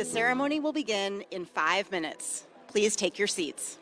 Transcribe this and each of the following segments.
The ceremony will begin in 5 minutes. Please take your seats.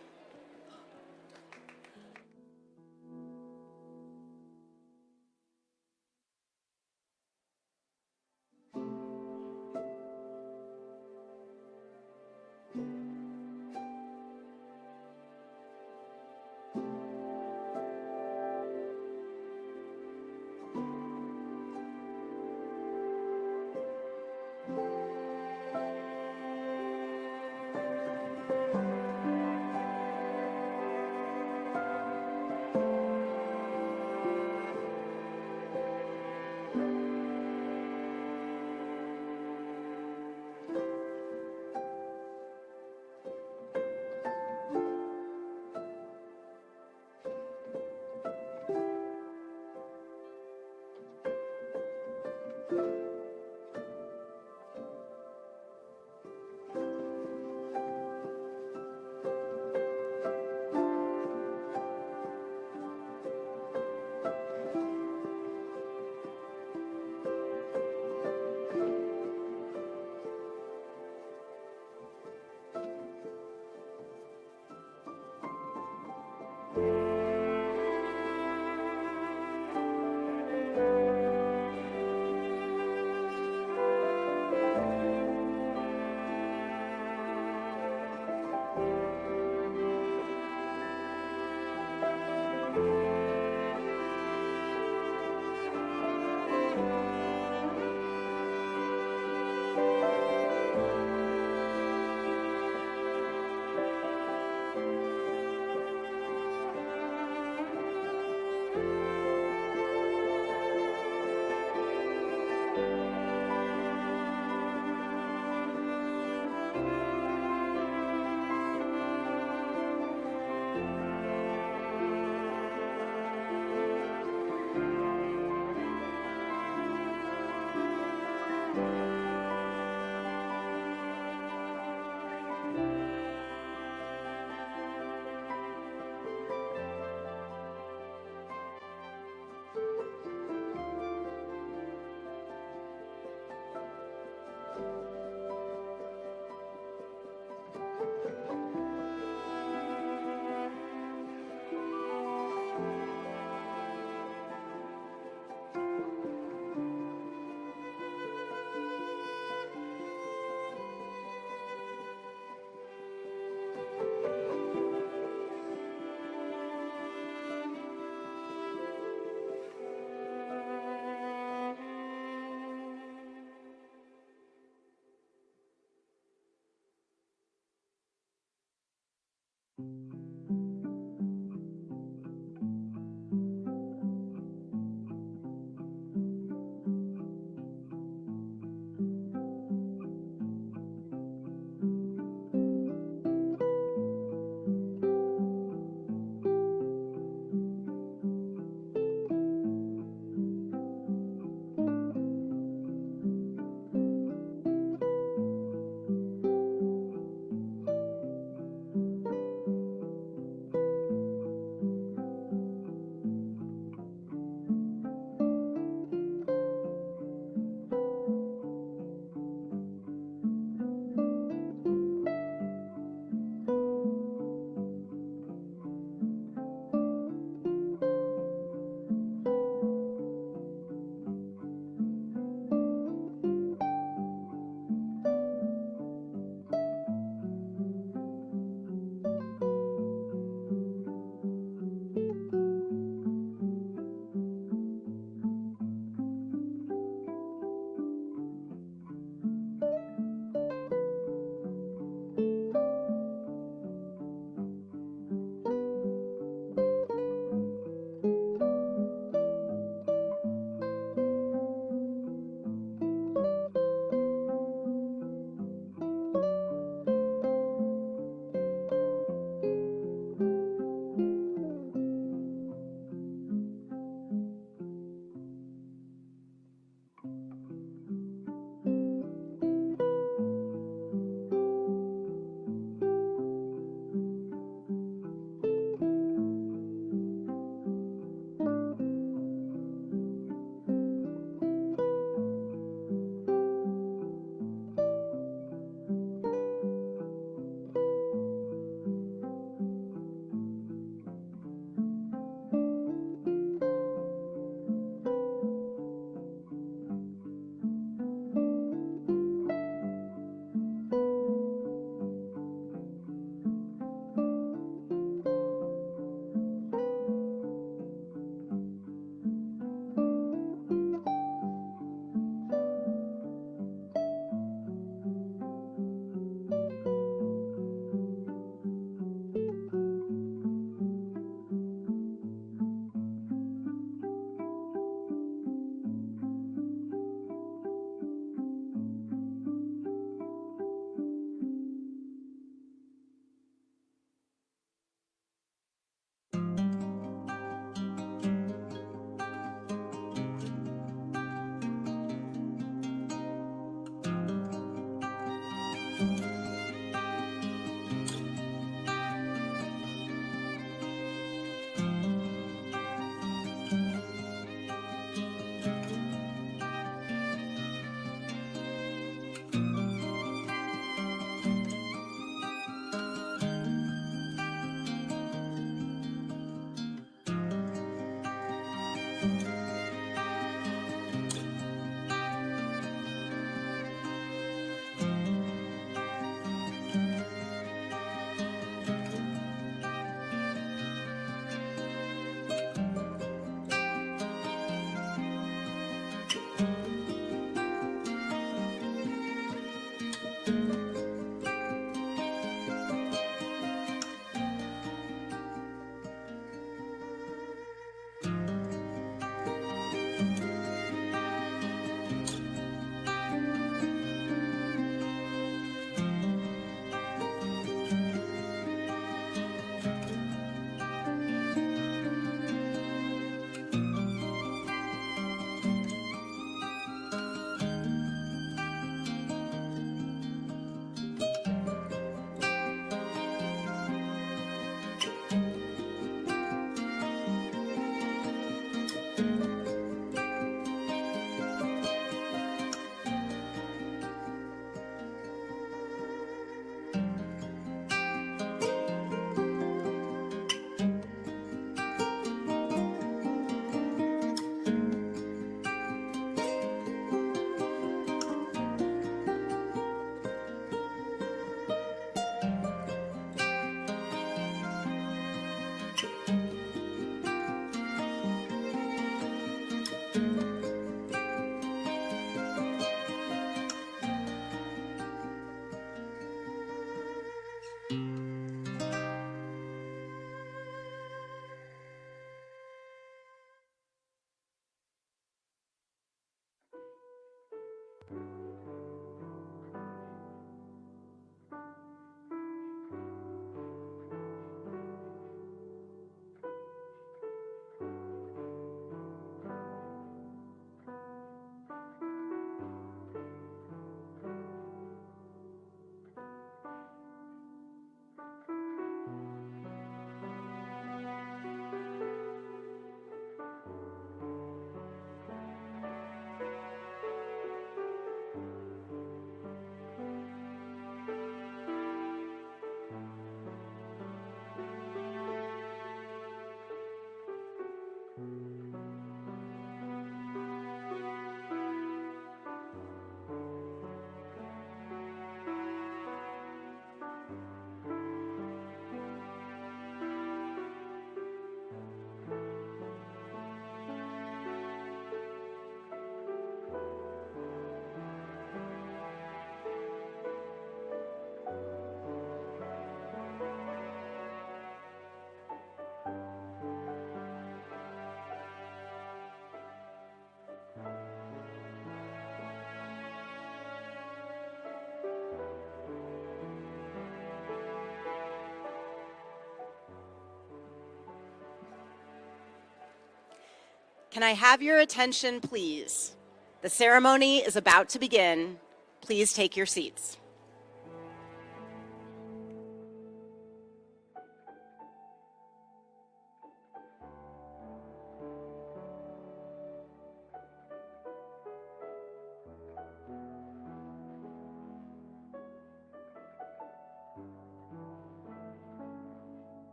Can I have your attention, please? The ceremony is about to begin. Please take your seats.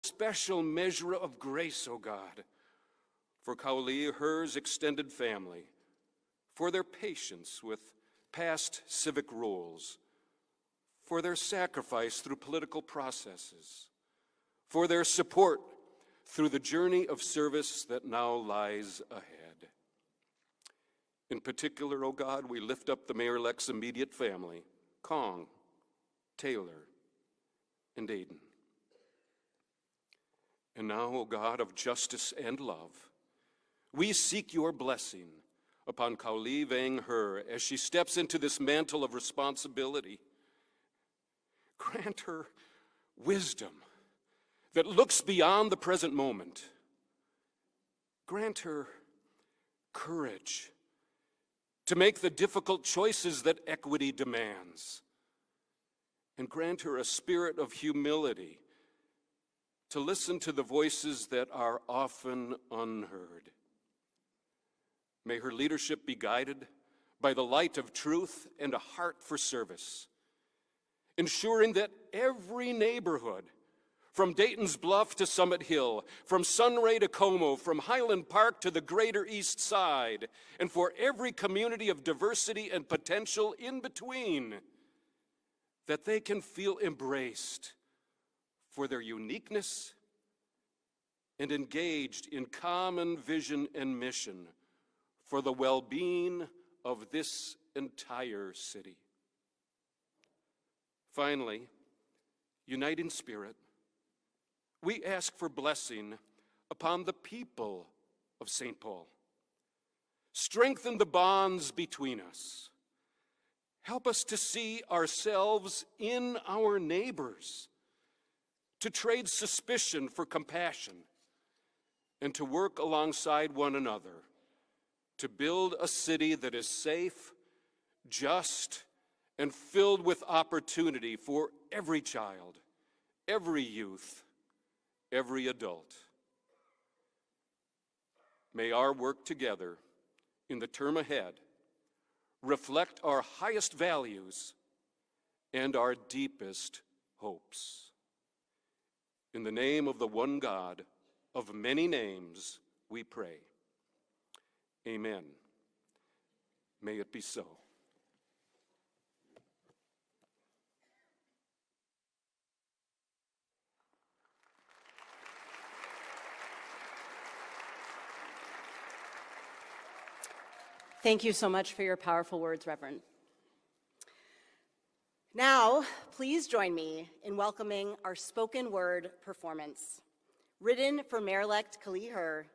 special measure of grace, O God, for Kaohly Her's extended family, for their patience with past civic roles, for their sacrifice through political processes, for their support through the journey of service that now lies ahead. In particular, O God, we lift up the Mayor-elect's immediate family, Kong, Taylor, and Aiden. And now, O God of justice and love, we seek your blessing upon Kaohly Her as she steps into this mantle of responsibility. Grant her wisdom that looks beyond the present moment. Grant her courage to make the difficult choices that equity demands. And grant her a spirit of humility to listen to the voices that are often unheard. May her leadership be guided by the light of truth and a heart for service, ensuring that every neighborhood, from Dayton's Bluff to Summit Hill, from Sunray to Como, from Highland Park to the greater East Side, and for every community of diversity and potential in between, that they can feel embraced for their uniqueness and engaged in common vision and mission for the well-being of this entire city. Finally, unite in spirit, we ask for blessing upon the people of St. Paul. Strengthen the bonds between us. Help us to see ourselves in our neighbors, to trade suspicion for compassion, and to work alongside one another to build a city that is safe, just, and filled with opportunity for every child, every youth, every adult. May our work together in the term ahead reflect our highest values and our deepest hopes. In the name of the one God of many names, we pray. Amen. May it be so. Thank you so much for your powerful words, Reverend. Now, please join me in welcoming our spoken word performance, written for Mayor-elect Kaohly Her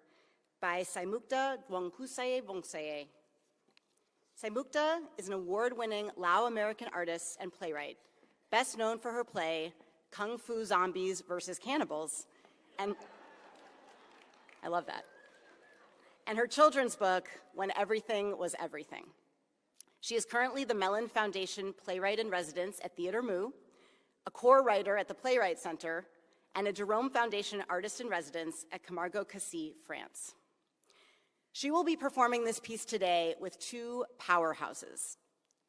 by Saimukta Dwangkusaye Vongsaye. Saimukta is an award-winning Lao American artist and playwright, best known for her play Kung Fu Zombies vs. Cannibals, and I love that, and her children's book, When Everything Was Everything. She is currently the Mellon Foundation Playwright in Residence at Theatre Mu, a core writer at the Playwright Center, and a Jerome Foundation Artist in Residence at Camargo-Cassis, France. She will be performing this piece today with two powerhouses,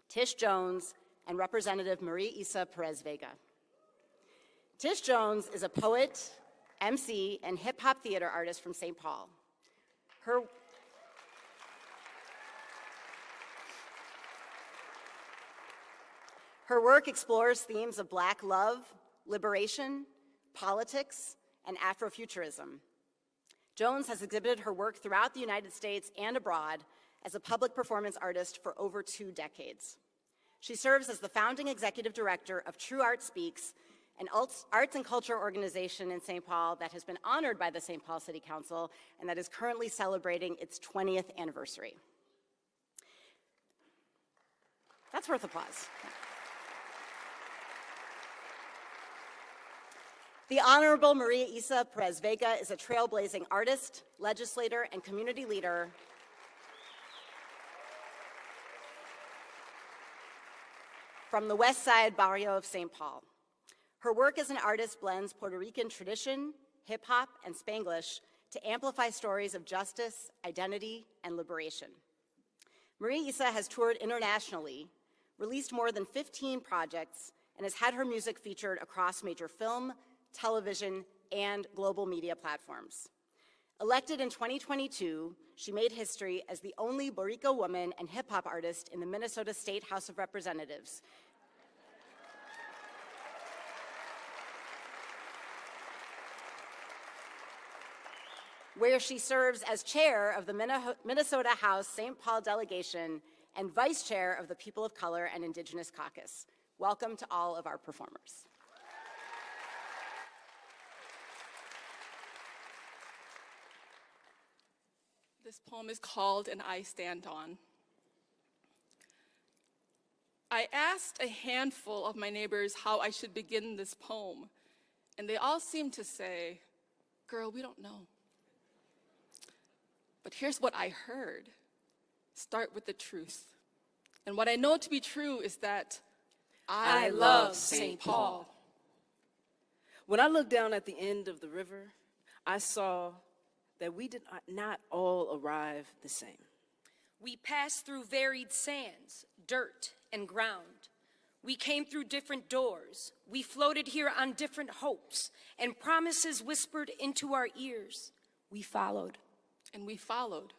Tish Jones and Representative Maria Isa Perez-Vega. Tish Jones is a poet, MC, and hip-hop theater artist from St. Paul. Her work explores themes of Black love, liberation, politics, and Afrofuturism. Jones has exhibited her work throughout the United States and abroad as a public performance artist for over 2 decades. She serves as the founding executive director of True Art Speaks, an arts and culture organization in St. Paul that has been honored by the St. Paul City Council and that is currently celebrating its 20th anniversary. That's worth applause. The Honorable Maria Isa Perez-Vega is a trailblazing artist, legislator, and community leader from the West Side barrio of St. Paul. Her work as an artist blends Puerto Rican tradition, hip-hop, and Spanglish to amplify stories of justice, identity, and liberation. Maria Isa has toured internationally, released more than 15 projects, and has had her music featured across major film, television, and global media platforms. Elected in 2022, she made history as the only Boricua woman and hip-hop artist in the Minnesota State House of Representatives, where she serves as chair of the Minnesota House St. Paul delegation and vice chair of the People of Color and Indigenous Caucus. Welcome to all of our performers. This poem is called "And I Stand On." I asked a handful of my neighbors how I should begin this poem, and they all seemed to say, "Girl, we don't know." But here's what I heard. Start with the truth. And what I know to be true is that I love St. Paul. When I looked down at the end of the river, I saw that we did not all arrive the same. We passed through varied sands, dirt, and ground. We came through different doors. We floated here on different hopes and promises whispered into our ears. We followed. And we followed,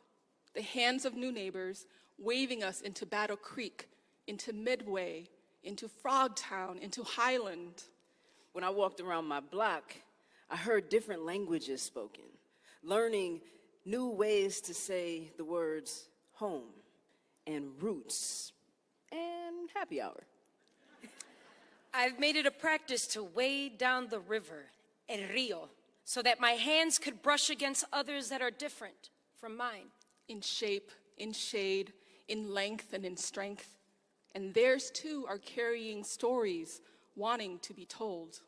the hands of new neighbors waving us into Battle Creek, into Midway, into Frogtown, into Highland. When I walked around my block, I heard different languages spoken, learning new ways to say the words home and roots and happy hour. I've made it a practice to wade down the river, El Rio, so that my hands could brush against others that are different from mine. In shape, in shade, in length, and in strength. And theirs too are carrying stories, wanting to be told.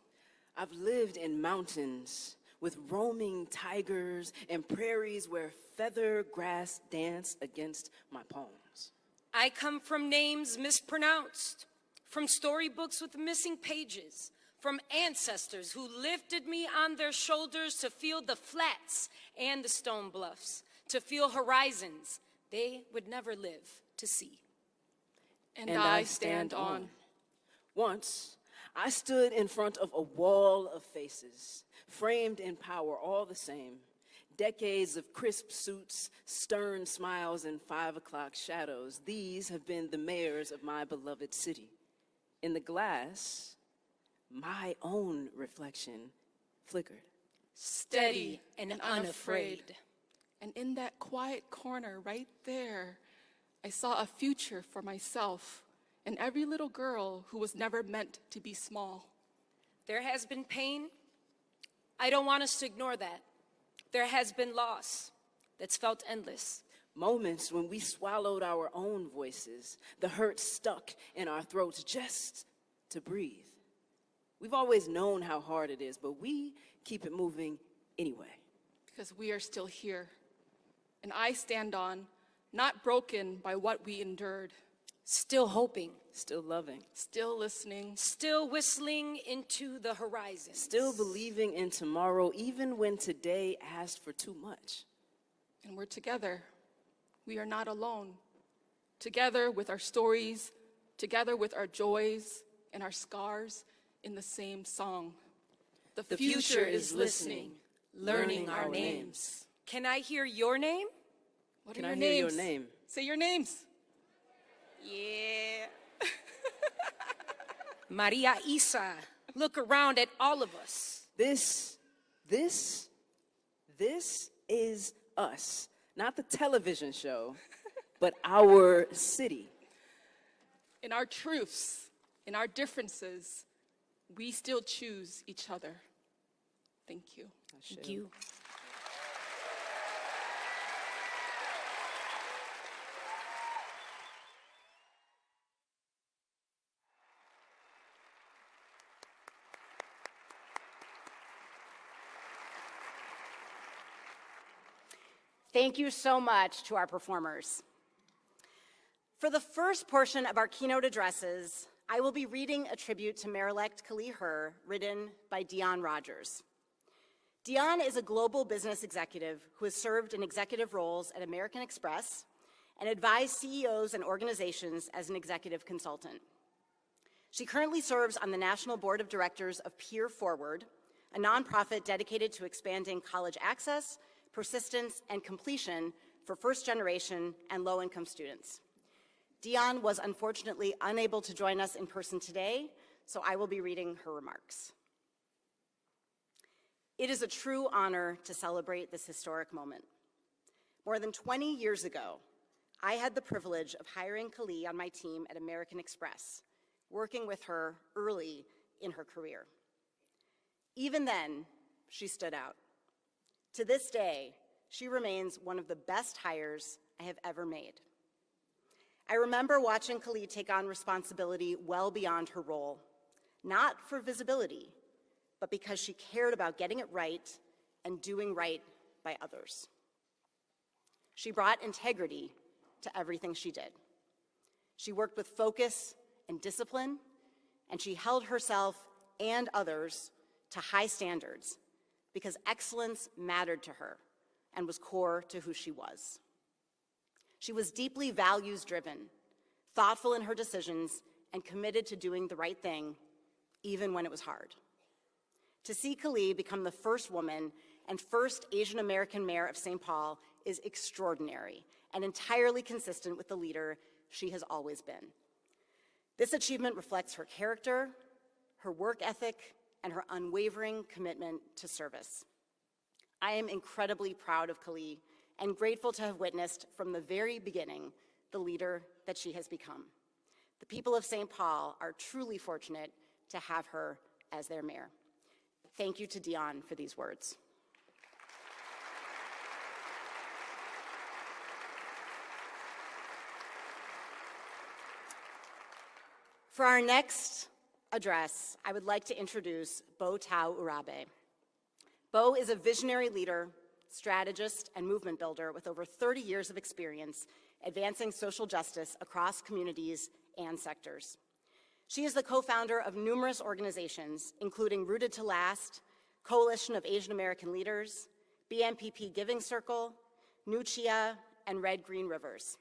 I've lived in mountains with roaming tigers and prairies where feather grass dance against my palms. I come from names mispronounced, from storybooks with missing pages, from ancestors who lifted me on their shoulders to feel the flats and the stone bluffs, to feel horizons they would never live to see. And I stand on. Once, I stood in front of a wall of faces, framed in power all the same. Decades of crisp suits, stern smiles, and 5 o'clock shadows. These have been the mayors of my beloved city. In the glass, my own reflection flickered. Steady and unafraid. And in that quiet corner right there, I saw a future for myself and every little girl who was never meant to be small. There has been pain. I don't want us to ignore that. There has been loss that's felt endless. Moments when we swallowed our own voices, the hurt stuck in our throats just to breathe. We've always known how hard it is, but we keep it moving anyway. Because we are still here. And I stand on, not broken by what we endured. Still hoping. Still loving. Still listening. Still whistling into the horizon. Still believing in tomorrow, even when today asked for too much. And we're together. We are not alone. Together with our stories, together with our joys and our scars in the same song. The future is listening, learning our names. Can I hear your name? What Can are I your hear names? your name? Say your names. Yeah. Maria Isa, look around at all of us. This is us. Not the television show, but our city. In our truths, in our differences, we still choose each other. Thank you. Thank you. Thank you so much to our performers. For the first portion of our keynote addresses, I will be reading a tribute to Mayor-elect Kaohly Her, written by Dion Rogers. Dion is a global business executive who has served in executive roles at American Express and advised CEOs and organizations as an executive consultant. She currently serves on the National Board of Directors of Peer Forward, a nonprofit dedicated to expanding college access, persistence, and completion for first-generation and low-income students. Dion was unfortunately unable to join us in person today, so I will be reading her remarks. It is a true honor to celebrate this historic moment. More than 20 years ago, I had the privilege of hiring Kaohly on my team at American Express, working with her early in her career. Even then, she stood out. To this day, she remains one of the best hires I have ever made. I remember watching Kaohly take on responsibility well beyond her role, not for visibility, but because she cared about getting it right and doing right by others. She brought integrity to everything she did. She worked with focus and discipline, and she held herself and others to high standards because excellence mattered to her and was core to who she was. She was deeply values-driven, thoughtful in her decisions, and committed to doing the right thing, even when it was hard. To see Kaohly become the first woman and first Asian American mayor of St. Paul is extraordinary and entirely consistent with the leader she has always been. This achievement reflects her character, her work ethic, and her unwavering commitment to service. I am incredibly proud of Kaohly and grateful to have witnessed from the very beginning the leader that she has become. The people of St. Paul are truly fortunate to have her as their mayor. Thank you to Dion for these words. For our next address, I would like to introduce Bo Tao Urabe. Bo is a visionary leader, strategist, and movement builder with over 30 years of experience advancing social justice across communities and sectors. She is the co-founder of numerous organizations, including Rooted to Last, Coalition of Asian American Leaders, BMPP Giving Circle, New Chia, and Red Green Rivers.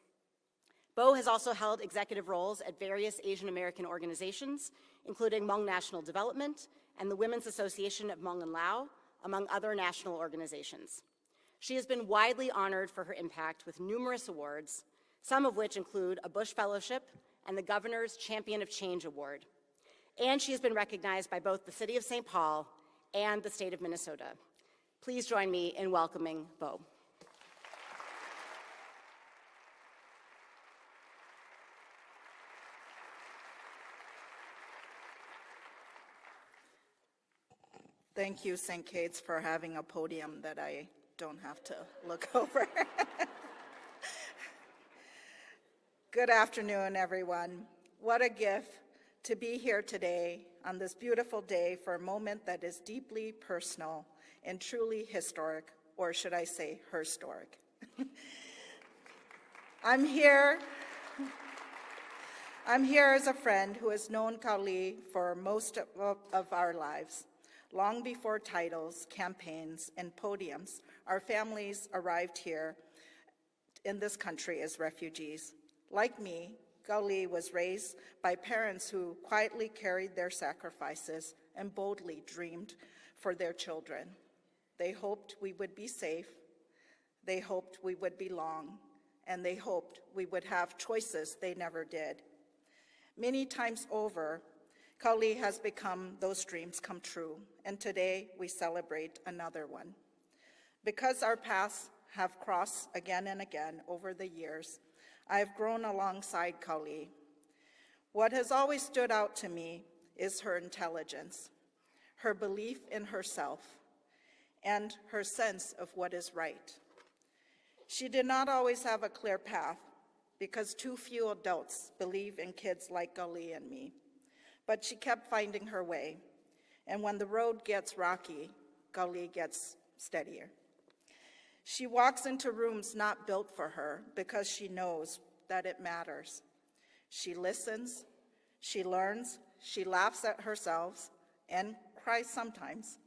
Bo has also held executive roles at various Asian American organizations, including Hmong National Development and the Women's Association of Hmong and Lao, among other national organizations. She has been widely honored for her impact with numerous awards, some of which include a Bush Fellowship and the Governor's Champion of Change Award. And she has been recognized by both the City of St. Paul and the state of Minnesota. Please join me in welcoming Bo. Thank you, St. Kate's, for having a podium that I don't have to look over. Good afternoon, everyone. What a gift to be here today on this beautiful day for a moment that is deeply personal and truly historic, or should I say, herhistoric. I'm here as a friend who has known Kaohly for most of our lives. Long before titles, campaigns, and podiums, our families arrived here in this country as refugees. Like me, Kaohly was raised by parents who quietly carried their sacrifices and boldly dreamed for their children. They hoped we would be safe, they hoped we would belong, and they hoped we would have choices they never did. Many times over, Kaohly has become those dreams come true, and today we celebrate another one. Because our paths have crossed again and again over the years, I have grown alongside Kaohly. What has always stood out to me is her intelligence, her belief in herself, and her sense of what is right. She did not always have a clear path because too few adults believe in kids like Kaohly and me. But she kept finding her way, and when the road gets rocky, Kaohly gets steadier. She walks into rooms not built for her because she knows that it matters. She listens, she learns, she laughs at herself, and cries sometimes.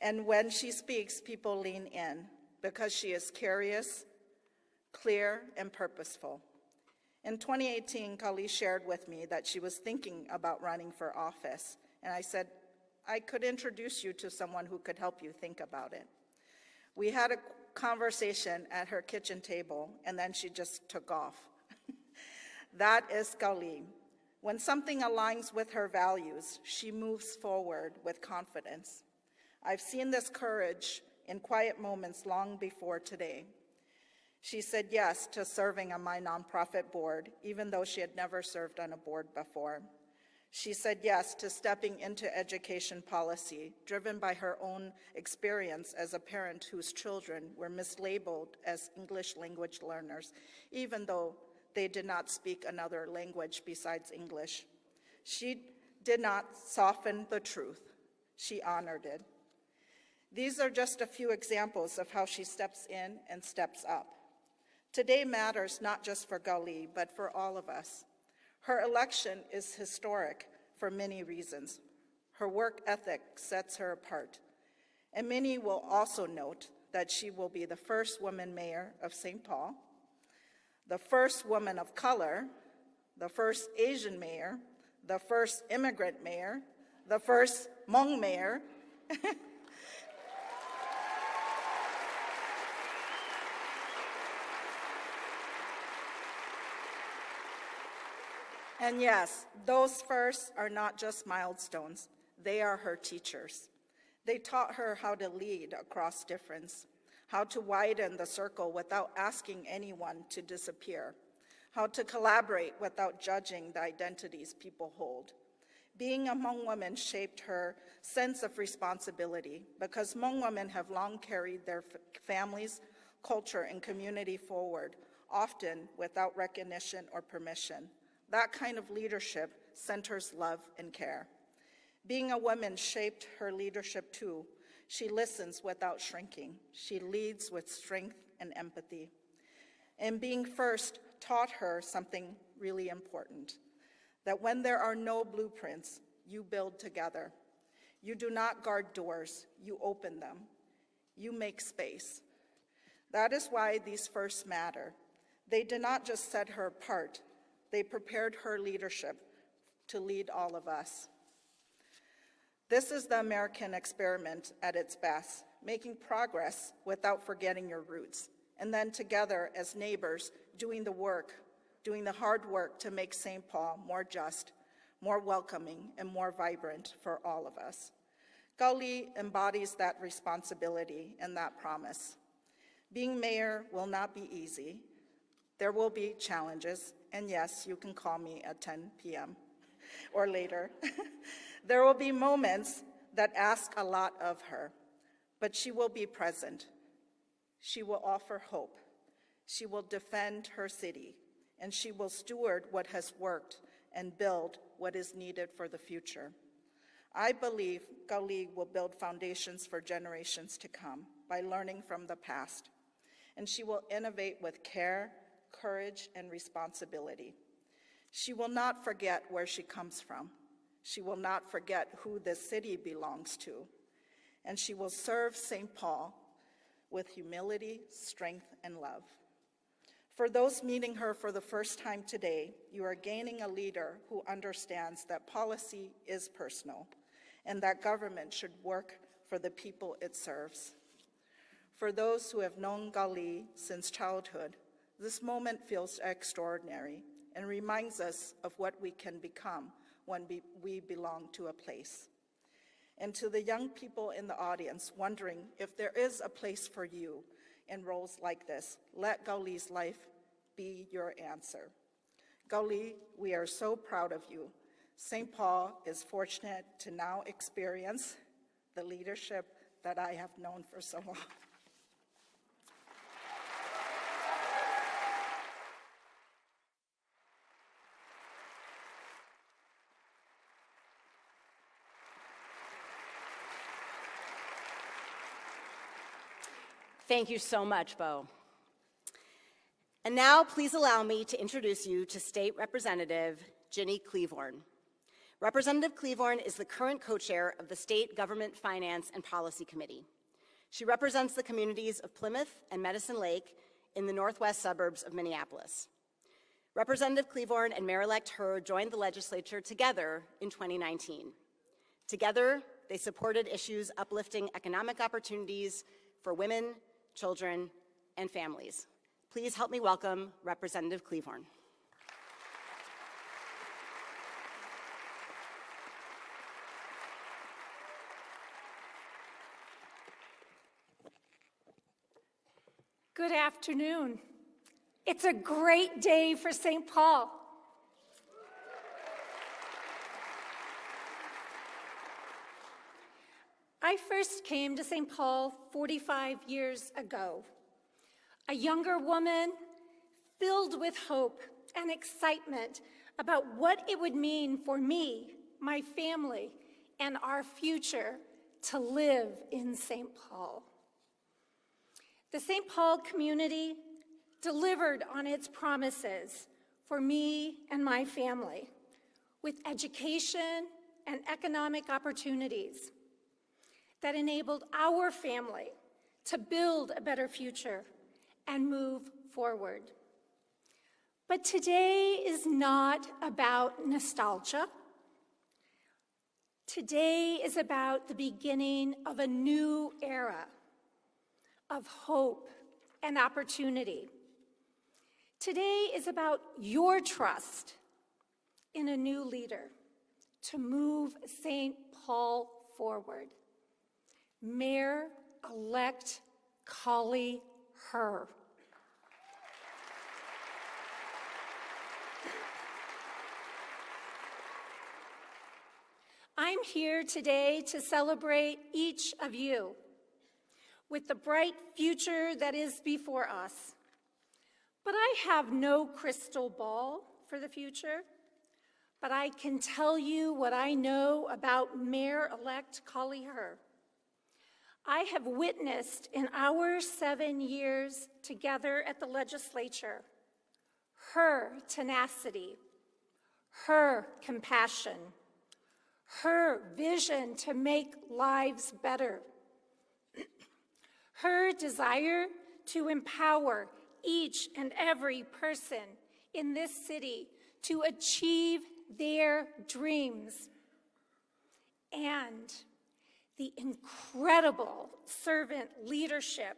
And when she speaks, people lean in because she is curious, clear, and purposeful. In 2018, Kaohly shared with me that she was thinking about running for office, and I said, I could introduce you to someone who could help you think about it. We had a conversation at her kitchen table, and then she just took off. That is Kaohly. When something aligns with her values, she moves forward with confidence. I've seen this courage in quiet moments long before today. She said yes to serving on my nonprofit board, even though she had never served on a board before. She said yes to stepping into education policy, driven by her own experience as a parent whose children were mislabeled as English language learners, even though they did not speak another language besides English. She did not soften the truth. She honored it. These are just a few examples of how she steps in and steps up. Today matters not just for Kaohly, but for all of us. Her election is historic for many reasons. Her work ethic sets her apart. And many will also note that she will be the first woman mayor of St. Paul, the first woman of color, the first Asian mayor, the first immigrant mayor, the first Hmong mayor, and yes, those firsts are not just milestones, they are her teachers. They taught her how to lead across difference, how to widen the circle without asking anyone to disappear, how to collaborate without judging the identities people hold. Being a Hmong woman shaped her sense of responsibility because Hmong women have long carried their families, culture, and community forward, often without recognition or permission. That kind of leadership centers love and care. Being a woman shaped her leadership too. She listens without shrinking. She leads with strength and empathy. And being first taught her something really important, that when there are no blueprints, you build together. You do not guard doors, you open them. You make space. That is why these firsts matter. They did not just set her apart, they prepared her leadership to lead all of us. This is the American experiment at its best, making progress without forgetting your roots, and then together as neighbors doing the work, doing the hard work to make St. Paul more just, more welcoming, and more vibrant for all of us. Kaohly embodies that responsibility and that promise. Being mayor will not be easy. There will be challenges, and yes, you can call me at 10 p.m. or later. There will be moments that ask a lot of her, but she will be present. She will offer hope. She will defend her city, and she will steward what has worked and build what is needed for the future. I believe Kaohly will build foundations for generations to come by learning from the past, and she will innovate with care, courage, and responsibility. She will not forget where she comes from. She will not forget who this city belongs to, and she will serve St. Paul with humility, strength, and love. For those meeting her for the first time today, you are gaining a leader who understands that policy is personal and that government should work for the people it serves. For those who have known Kaohly since childhood, this moment feels extraordinary and reminds us of what we can become when we belong to a place. And to the young people in the audience wondering if there is a place for you in roles like this, let Kaohly's life be your answer. Kaohly, we are so proud of you. St. Paul is fortunate to now experience the leadership that I have known for so long. Thank you so much, Bo. And now, please allow me to introduce you to State Representative Ginny Cleavorn. Representative Cleavorn is the current co-chair of the State Government Finance and Policy Committee. She represents the communities of Plymouth and Medicine Lake in the northwest suburbs of Minneapolis. Representative Cleavorn and Mayor-elect Her joined the legislature together in 2019. Together, they supported issues uplifting economic opportunities for women, children, and families. Please help me welcome Representative Cleavorn. Good afternoon. It's a great day for St. Paul. I first came to St. Paul 45 years ago. A younger woman filled with hope and excitement about what it would mean for me, my family, and our future to live in St. Paul. The St. Paul community delivered on its promises for me and my family with education and economic opportunities that enabled our family to build a better future and move forward. But today is not about nostalgia. Today is about the beginning of a new era of hope and opportunity. Today is about your trust in a new leader to move St. Paul forward. Mayor-elect Kaohly Her. I'm here today to celebrate each of you with the bright future that is before us. But I have no crystal ball for the future, but I can tell you what I know about Mayor-elect Kaohly Her. I have witnessed in our 7 years together at the legislature her tenacity, her compassion, her vision to make lives better, her desire to empower each and every person in this city to achieve their dreams, and the incredible servant leadership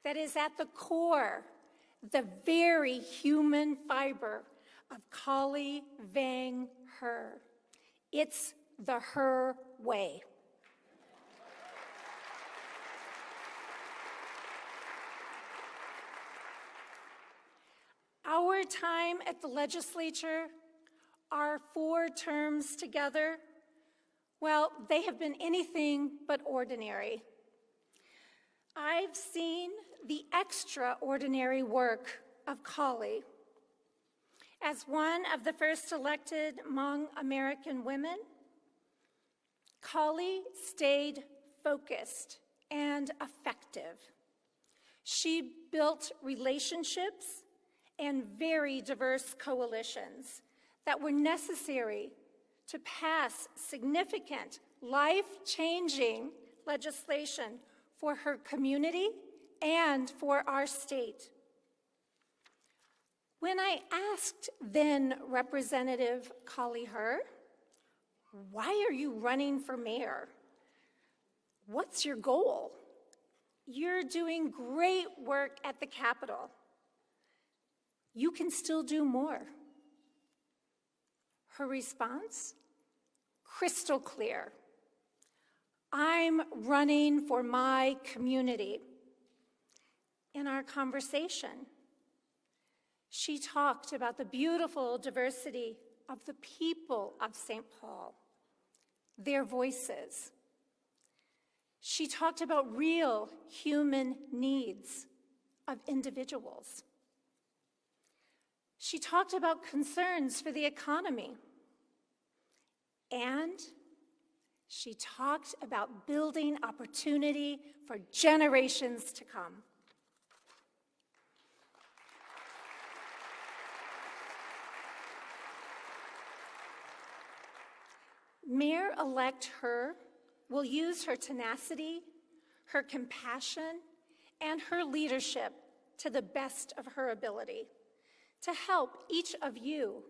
that is at the core, the very human fiber of Kaohly Her. It's the Her way. Our time at the legislature, our 4 terms together, well, they have been anything but ordinary. I've seen the extraordinary work of Kaohly. As one of the first elected Hmong American women, Kaohly stayed focused and effective. She built relationships and very diverse coalitions that were necessary to pass significant, life-changing legislation for her community and for our state. When I asked then Representative Kaohly Her, "Why are you running for mayor? What's your goal? You're doing great work at the Capitol. You can still do more." Her response? Crystal clear. "I'm running for my community." In our conversation, she talked about the beautiful diversity of the people of St. Paul, their voices. She talked about real human needs of individuals. She talked about concerns for the economy. And she talked about building opportunity for generations to come. Mayor-elect Her will use her tenacity, her compassion, and her leadership to the best of her ability to help each of you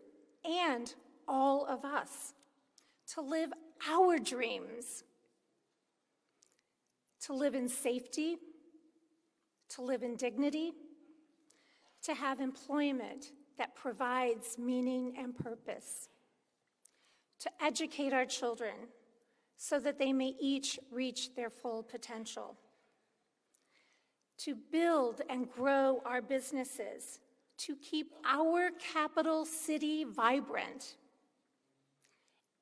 and all of us to live our dreams to live in safety, to live in dignity, to have employment that provides meaning and purpose, to educate our children so that they may each reach their full potential, to build and grow our businesses, to keep our capital city vibrant,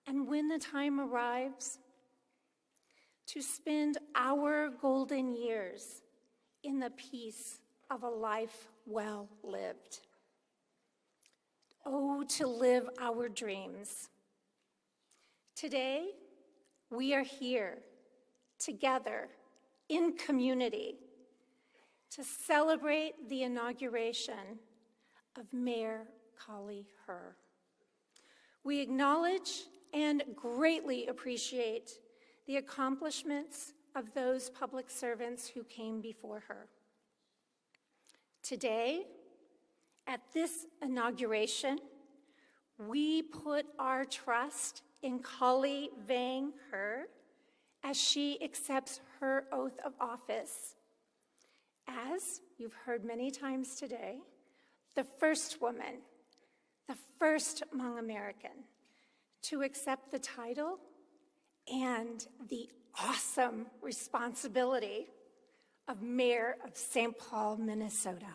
and when the time arrives, to spend our golden years in the peace of a life well lived. Oh, to live our dreams. Today, we are here together in community to celebrate the inauguration of Mayor Kaohly Her. We acknowledge and greatly appreciate the accomplishments of those public servants who came before her. Today, at this inauguration, we put our trust in Kaohly Her as she accepts her oath of office as, you've heard many times today, the first woman, the first Hmong American to accept the title and the awesome responsibility of Mayor of St. Paul, Minnesota.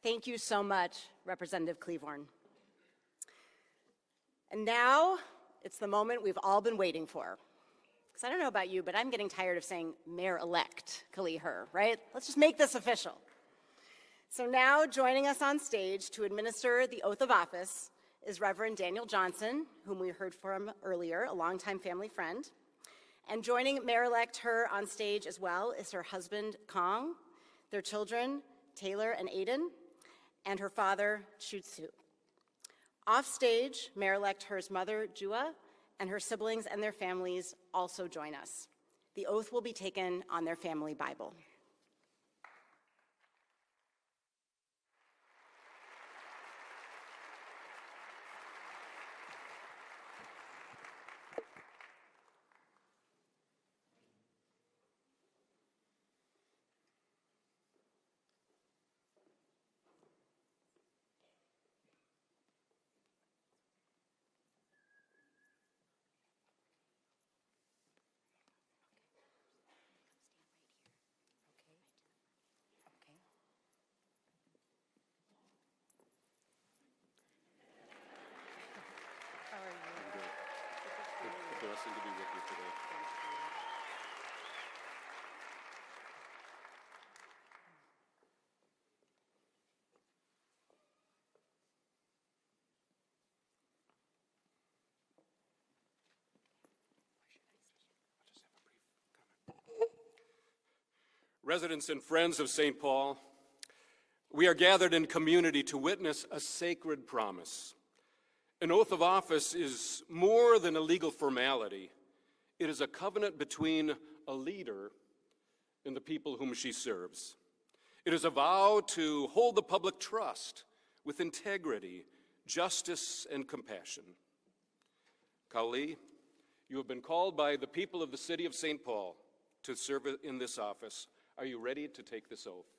Thank you so much, Representative Cleavorn. And now it's the moment we've all been waiting for. Because I don't know about you, but I'm getting tired of saying Mayor-elect Kaohly Her, right? Let's just make this official. So now joining us on stage to administer the oath of office is Reverend Daniel Johnson, whom we heard from earlier, a longtime family friend. And joining Mayor-elect Her on stage as well is her husband, Kong, their children, Taylor and Aiden, and her father, Chutsu. Off stage, Mayor-elect Her's mother, Jua, and her siblings and their families also join us. The oath will be taken on their family Bible. It's a blessing to be with you today. Residents and friends of St. Paul, we are gathered in community to witness a sacred promise. An oath of office is more than a legal formality. It is a covenant between a leader and the people whom she serves. It is a vow to hold the public trust with integrity, justice, and compassion. Kaohly, you have been called by the people of the city of St. Paul to serve in this office. Are you ready to take this oath?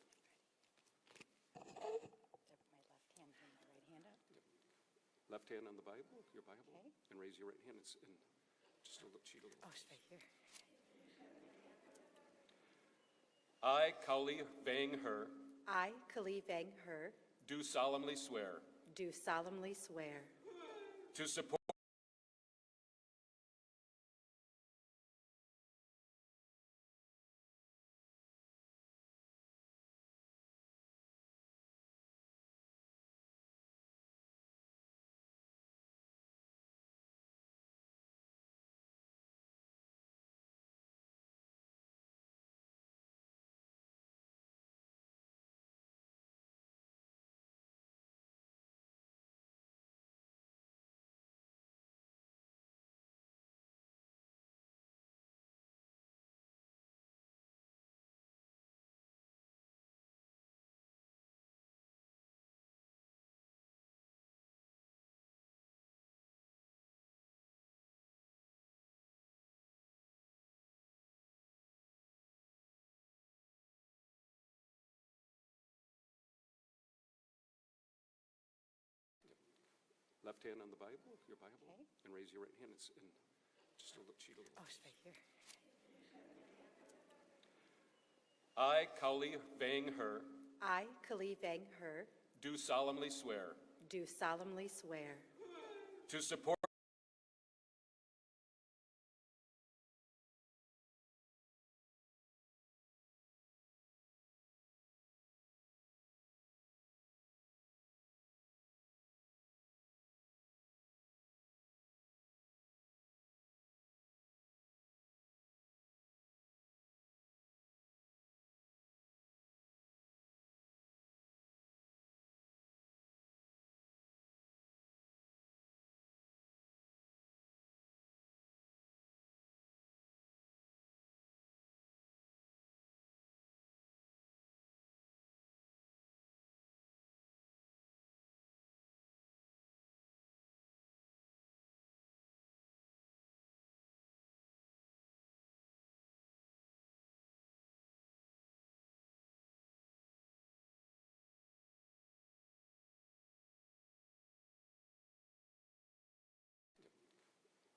Left hand on the Bible, your Bible, okay. And raise your right hand. It's in just a little sheet. Oh, it's right here. I, Kaohly Her, I, Kaohly Her, do solemnly swear do solemnly swear to support Left hand on the Bible, your Bible, and raise your right hand. It's in just a little sheet. Oh, it's right here. I, Kaohly Her, I, Kaohly Her, do solemnly swear do solemnly swear to support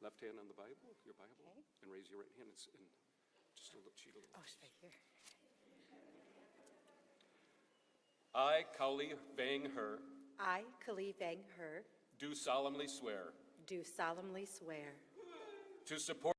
left hand on the Bible, your Bible, and raise your right hand. It's in just a little sheet. Oh, it's right here. I, Kaohly Her, I, Kaohly Her, do solemnly swear do solemnly swear to support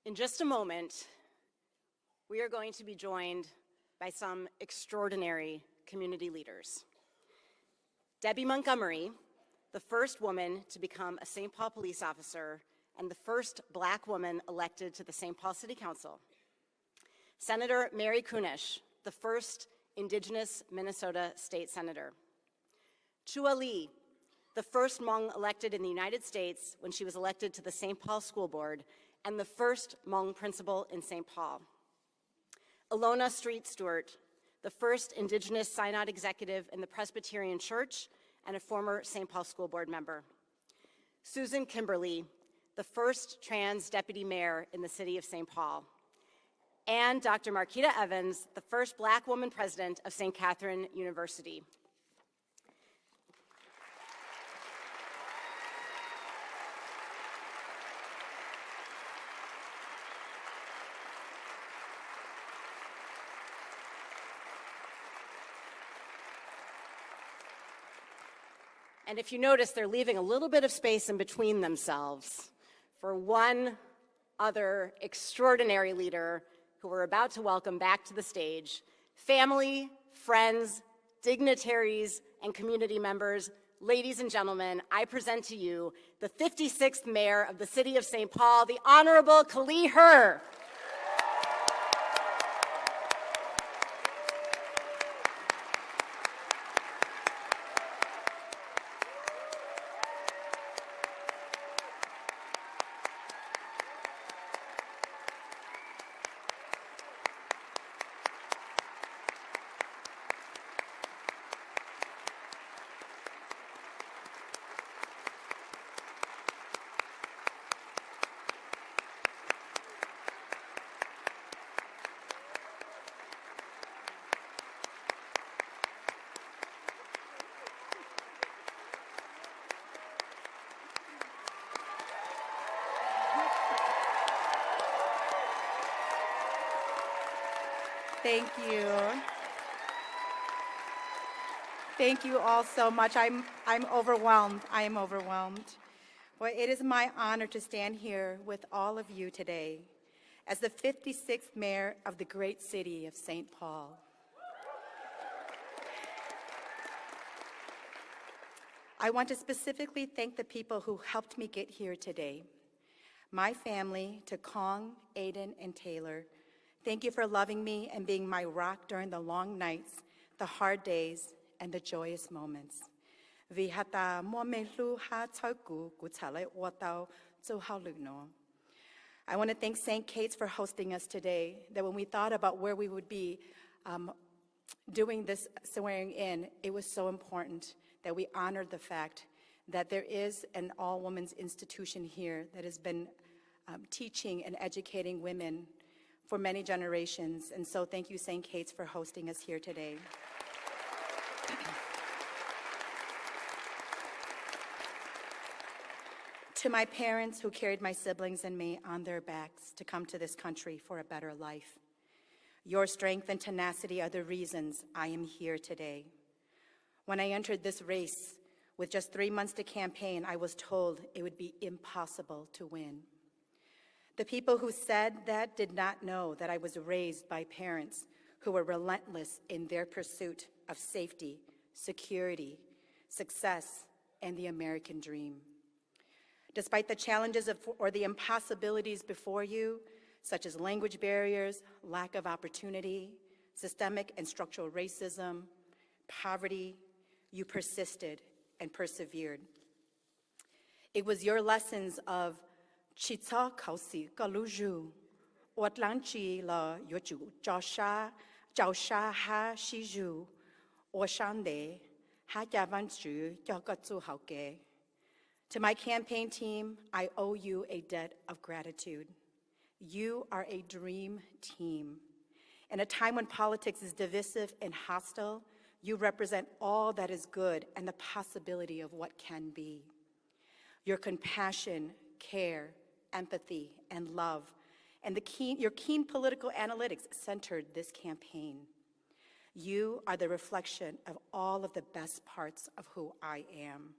In just a moment, we are going to be joined by some extraordinary community leaders. Debbie Montgomery, the first woman to become a St. Paul police officer and the first Black woman elected to the St. Paul City Council. Senator Mary Kunesh, the first Indigenous Minnesota State Senator. Chua Lee, the first Hmong elected in the United States when she was elected to the St. Paul School Board, and the first Hmong principal in St. Paul. Ilona Street Stewart, the first Indigenous Synod executive in the Presbyterian Church and a former St. Paul School Board member. Susan Kimberly, the first trans deputy mayor in the city of St. Paul. And Dr. Marquita Evans, the first Black woman president of St. Catherine University. And if you notice, they're leaving a little bit of space in between themselves for one other extraordinary leader who we're about to welcome back to the stage. Family, friends, dignitaries, and community members, ladies and gentlemen, I present to you the 56th mayor of the city of St. Paul, the Honorable Kaohly Her. Thank you. Thank you all so much. I'm overwhelmed. I am overwhelmed. Well, it is my honor to stand here with all of you today as the 56th mayor of the great city of St. Paul. I want to specifically thank the people who helped me get here today. My family, to Kong, Aiden, and Taylor, thank you for loving me and being my rock during the long nights, the hard days, and the joyous moments. Vi hata mo me lu ha tau ku ku tale o tau So haluno. I want to thank St. Kate's for hosting us today, that when we thought about where we would be doing this swearing in, it was so important that we honored the fact that there is an all-women's institution here that has been teaching and educating women for many generations. And so thank you, St. Kate's, for hosting us here today. To my parents who carried my siblings and me on their backs to come to this country for a better life, your strength and tenacity are the reasons I am here today. When I entered this race with just 3 months to campaign, I was told it would be impossible to win. The people who said that did not know that I was raised by parents who were relentless in their pursuit of safety, security, success, and the American dream. Despite the challenges or the impossibilities before you, such as language barriers, lack of opportunity, systemic and structural racism, poverty, you persisted and persevered. It was your lessons of Chita Kausi Galuju, Watlanchi la Yoju, Jaosha ha Shiju, Oshande, Ha Javanchu, Yakatsu Hauke. To my campaign team, I owe you a debt of gratitude. You are a dream team. In a time when politics is divisive and hostile, you represent all that is good and the possibility of what can be. Your compassion, care, empathy, and love, and your keen political analytics centered this campaign. You are the reflection of all of the best parts of who I am.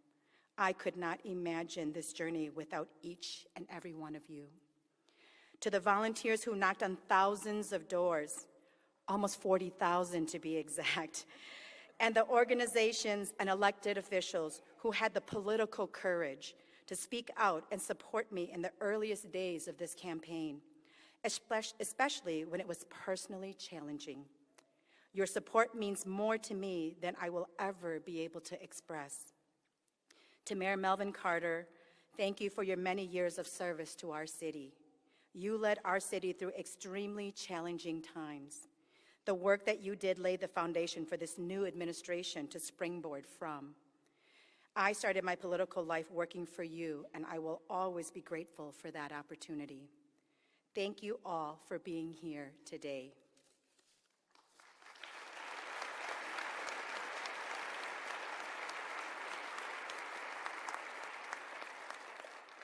I could not imagine this journey without each and every one of you. To the volunteers who knocked on thousands of doors, almost 40,000 to be exact, and the organizations and elected officials who had the political courage to speak out and support me in the earliest days of this campaign, especially when it was personally challenging. Your support means more to me than I will ever be able to express. To Mayor Melvin Carter, thank you for your many years of service to our city. You led our city through extremely challenging times. The work that you did laid the foundation for this new administration to springboard from. I started my political life working for you, and I will always be grateful for that opportunity. Thank you all for being here today.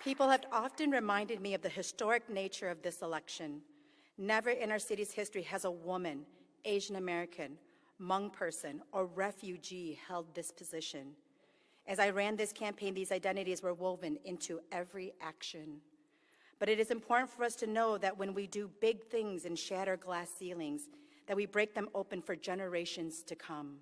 People have often reminded me of the historic nature of this election. Never in our city's history has a woman, Asian American, Hmong person, or refugee held this position. As I ran this campaign, these identities were woven into every action. But it is important for us to know that when we do big things and shatter glass ceilings, that we break them open for generations to come.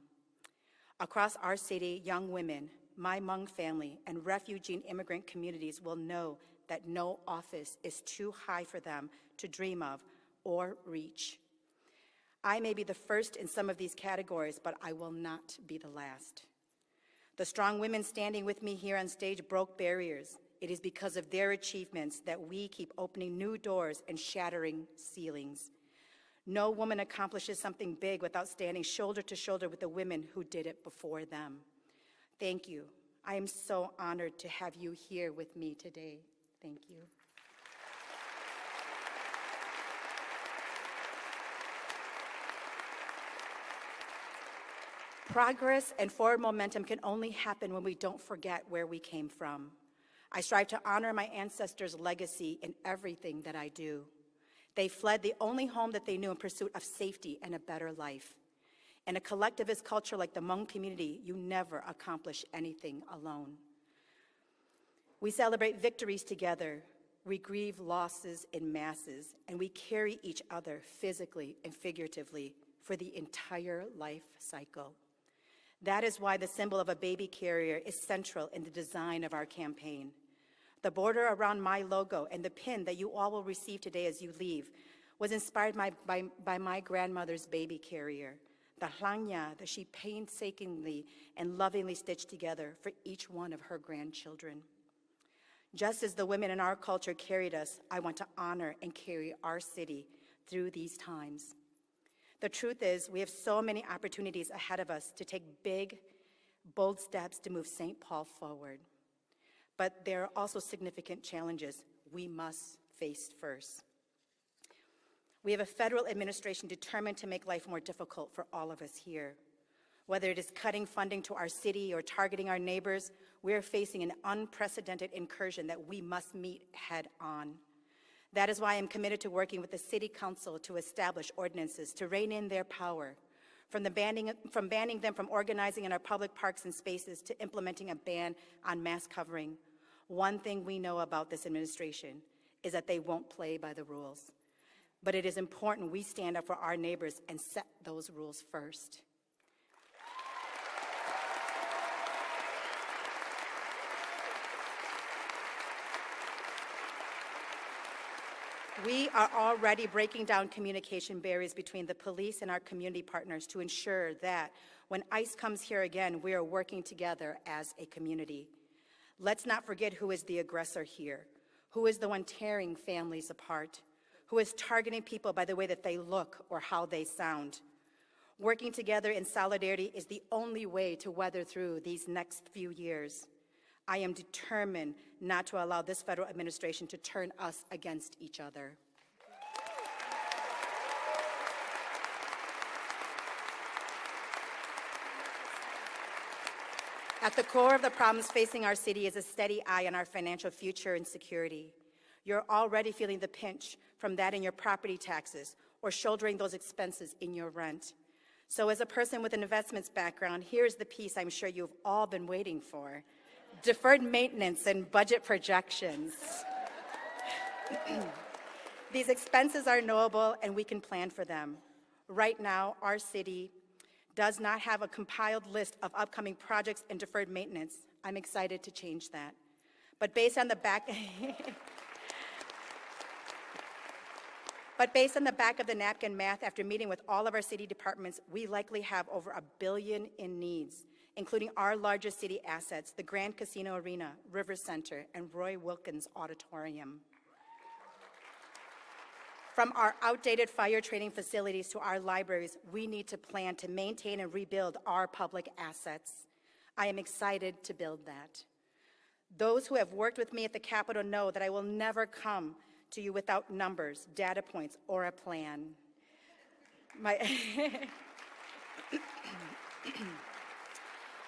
Across our city, young women, my Hmong family, and refugee and immigrant communities will know that no office is too high for them to dream of or reach. I may be the first in some of these categories, but I will not be the last. The strong women standing with me here on stage broke barriers. It is because of their achievements that we keep opening new doors and shattering ceilings. No woman accomplishes something big without standing shoulder to shoulder with the women who did it before them. Thank you. I am so honored to have you here with me today. Thank you. Progress and forward momentum can only happen when we don't forget where we came from. I strive to honor my ancestors' legacy in everything that I do. They fled the only home that they knew in pursuit of safety and a better life. In a collectivist culture like the Hmong community, you never accomplish anything alone. We celebrate victories together, we grieve losses in masses, and we carry each other physically and figuratively for the entire life cycle. That is why the symbol of a baby carrier is central in the design of our campaign. The border around my logo and the pin that you all will receive today as you leave was inspired by my grandmother's baby carrier, the hlangya that she painstakingly and lovingly stitched together for each one of her grandchildren. Just as the women in our culture carried us, I want to honor and carry our city through these times. The truth is, we have so many opportunities ahead of us to take big, bold steps to move St. Paul forward. But there are also significant challenges we must face first. We have a federal administration determined to make life more difficult for all of us here. Whether it is cutting funding to our city or targeting our neighbors, we are facing an unprecedented incursion that we must meet head on. That is why I'm committed to working with the City Council to establish ordinances to rein in their power, from banning them from organizing in our public parks and spaces to implementing a ban on mask covering. One thing we know about this administration is that they won't play by the rules. But it is important we stand up for our neighbors and set those rules first. We are already breaking down communication barriers between the police and our community partners to ensure that when ICE comes here again, we are working together as a community. Let's not forget who is the aggressor here, who is the one tearing families apart, who is targeting people by the way that they look or how they sound. Working together in solidarity is the only way to weather through these next few years. I am determined not to allow this federal administration to turn us against each other. At the core of the problems facing our city is a steady eye on our financial future and security. You're already feeling the pinch from that in your property taxes or shouldering those expenses in your rent. So as a person with an investments background, here's the piece I'm sure you've all been waiting for: deferred maintenance and budget projections. These expenses are knowable and we can plan for them. Right now, our city does not have a compiled list of upcoming projects and deferred maintenance. I'm excited to change that. But based on the back of the napkin math, after meeting with all of our city departments, we likely have over $1 billion in needs, including our largest city assets, the Grand Casino Arena, River Center, and Roy Wilkins Auditorium. From our outdated fire training facilities to our libraries, we need to plan to maintain and rebuild our public assets. I am excited to build that. Those who have worked with me at the Capitol know that I will never come to you without numbers, data points, or a plan.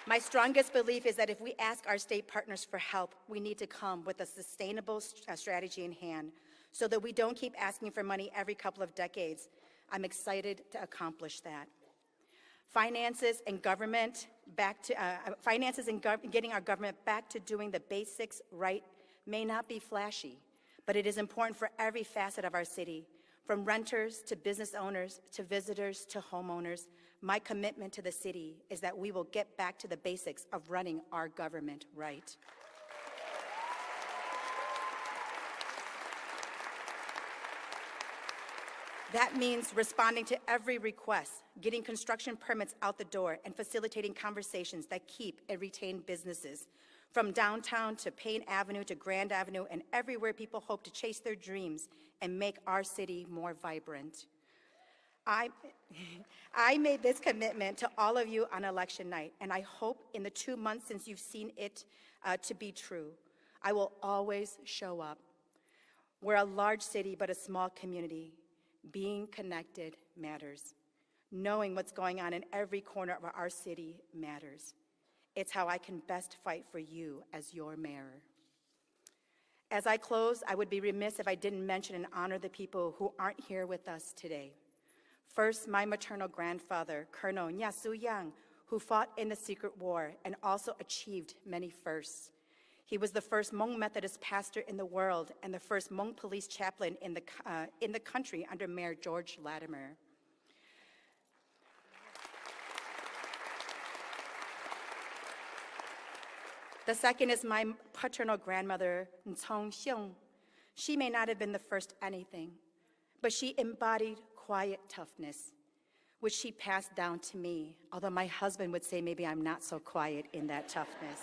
My strongest belief is that if we ask our state partners for help, we need to come with a sustainable strategy in hand so that we don't keep asking for money every couple of decades. I'm excited to accomplish that. Finances and getting our government back to doing the basics right may not be flashy, but it is important for every facet of our city, from renters to business owners to visitors to homeowners. My commitment to the city is that we will get back to the basics of running our government right. That means responding to every request, getting construction permits out the door, and facilitating conversations that keep and retain businesses, from downtown to Payne Avenue to Grand Avenue and everywhere people hope to chase their dreams and make our city more vibrant. I made this commitment to all of you on election night, and I hope in the 2 months since you've seen it to be true. I will always show up. We're a large city, but a small community. Being connected matters. Knowing what's going on in every corner of our city matters. It's how I can best fight for you as your mayor. As I close, I would be remiss if I didn't mention and honor the people who aren't here with us today. First, my maternal grandfather, Colonel Nyasu Yang, who fought in the Secret War and also achieved many firsts. He was the first Hmong Methodist pastor in the world and the first Hmong police chaplain in the country under Mayor George Latimer. The second is my paternal grandmother, Ncong Xiong. She may not have been the first anything, but she embodied quiet toughness, which she passed down to me, although my husband would say maybe I'm not so quiet in that toughness.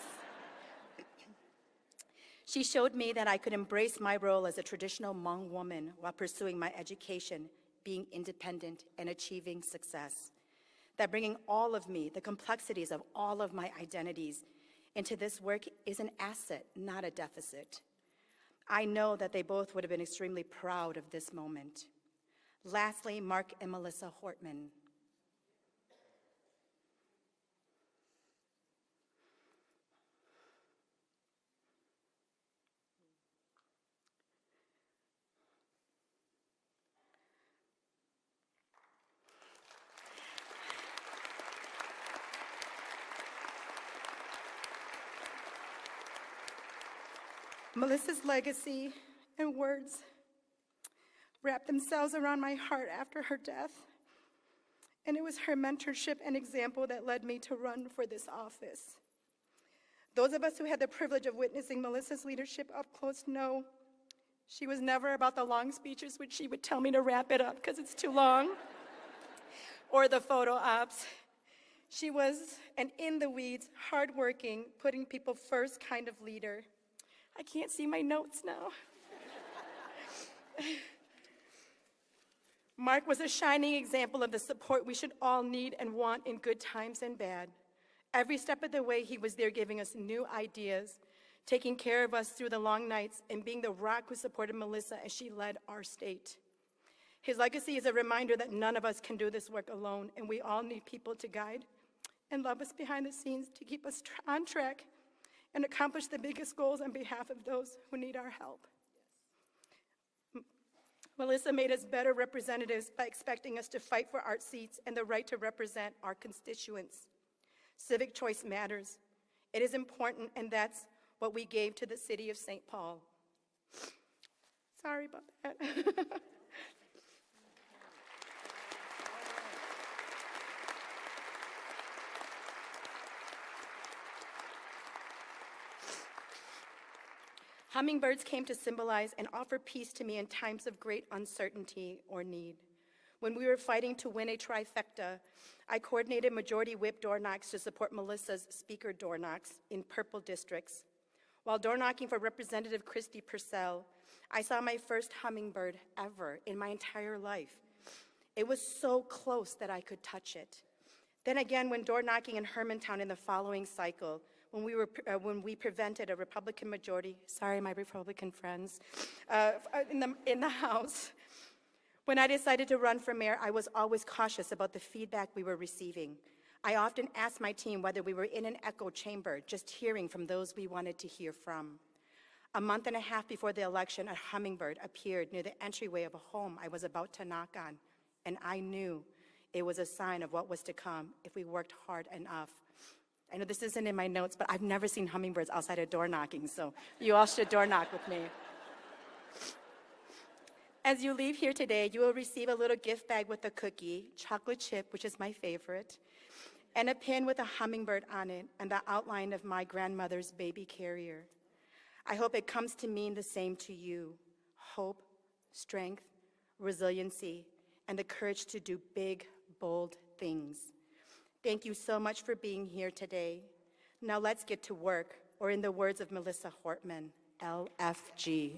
She showed me that I could embrace my role as a traditional Hmong woman while pursuing my education, being independent, and achieving success. That bringing all of me, the complexities of all of my identities, into this work is an asset, not a deficit. I know that they both would have been extremely proud of this moment. Lastly, Mark and Melissa Hortman. Melissa's legacy and words wrapped themselves around my heart after her death. And it was her mentorship and example that led me to run for this office. Those of us who had the privilege of witnessing Melissa's leadership up close know she was never about the long speeches which she would tell me to wrap it up because it's too long, or the photo ops. She was an in-the-weeds, hardworking, putting people first kind of leader. I can't see my notes now. Mark was a shining example of the support we should all need and want in good times and bad. Every step of the way, he was there giving us new ideas, taking care of us through the long nights, and being the rock who supported Melissa as she led our state. His legacy is a reminder that none of us can do this work alone, and we all need people to guide and love us behind the scenes to keep us on track and accomplish the biggest goals on behalf of those who need our help. Melissa made us better representatives by expecting us to fight for our seats and the right to represent our constituents. Civic choice matters. It is important, and that's what we gave to the city of St. Paul. Sorry about that. Hummingbirds came to symbolize and offer peace to me in times of great uncertainty or need. When we were fighting to win a trifecta, I coordinated majority whip door knocks to support Melissa's speaker door knocks in purple districts. While door knocking for Representative Christy Purcell, I saw my first hummingbird ever in my entire life. It was so close that I could touch it. Then again, when door knocking in Hermantown in the following cycle, when we prevented a Republican majority, sorry, my Republican friends, in the House. When I decided to run for mayor, I was always cautious about the feedback we were receiving. I often asked my team whether we were in an echo chamber, just hearing from those we wanted to hear from. A month and a half before the election, a hummingbird appeared near the entryway of a home I was about to knock on, and I knew it was a sign of what was to come if we worked hard enough. I know this isn't in my notes, but I've never seen hummingbirds outside of door knocking, so you all should door knock with me. As you leave here today, you will receive a little gift bag with a cookie, chocolate chip, which is my favorite, and a pin with a hummingbird on it and the outline of my grandmother's baby carrier. I hope it comes to mean the same to you: hope, strength, resiliency, and the courage to do big, bold things. Thank you so much for being here today. Now let's get to work, or in the words of Melissa Hortman, LFG.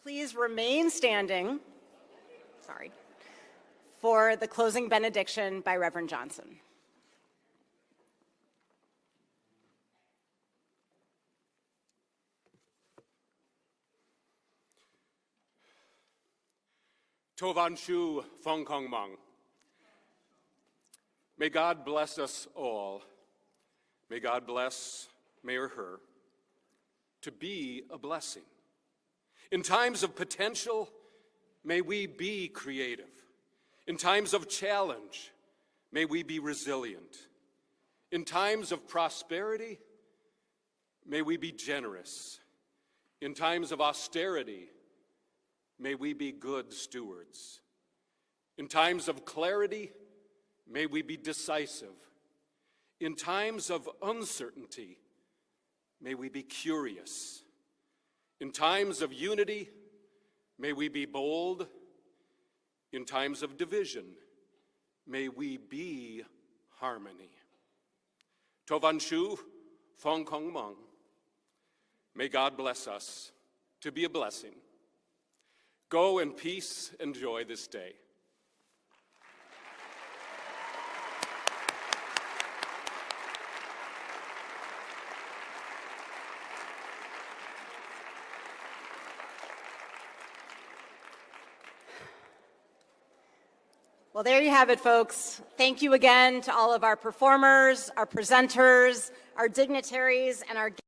Please remain standing, for the closing benediction by Reverend Johnson. Tovan Shu Fong Kong Mang. May God bless us all. May God bless Mayor Her to be a blessing. In times of potential, may we be creative. In times of challenge, may we be resilient. In times of prosperity, may we be generous. In times of austerity, may we be good stewards. In times of clarity, may we be decisive. In times of uncertainty, may we be curious. In times of unity, may we be bold. In times of division, may we be harmony. Tovan Shu, Fong Kong Mong. May God bless us to be a blessing. Go in peace and joy this day. Well, there you have it, folks. Thank you again to all of our performers, our presenters, our dignitaries, and our guests.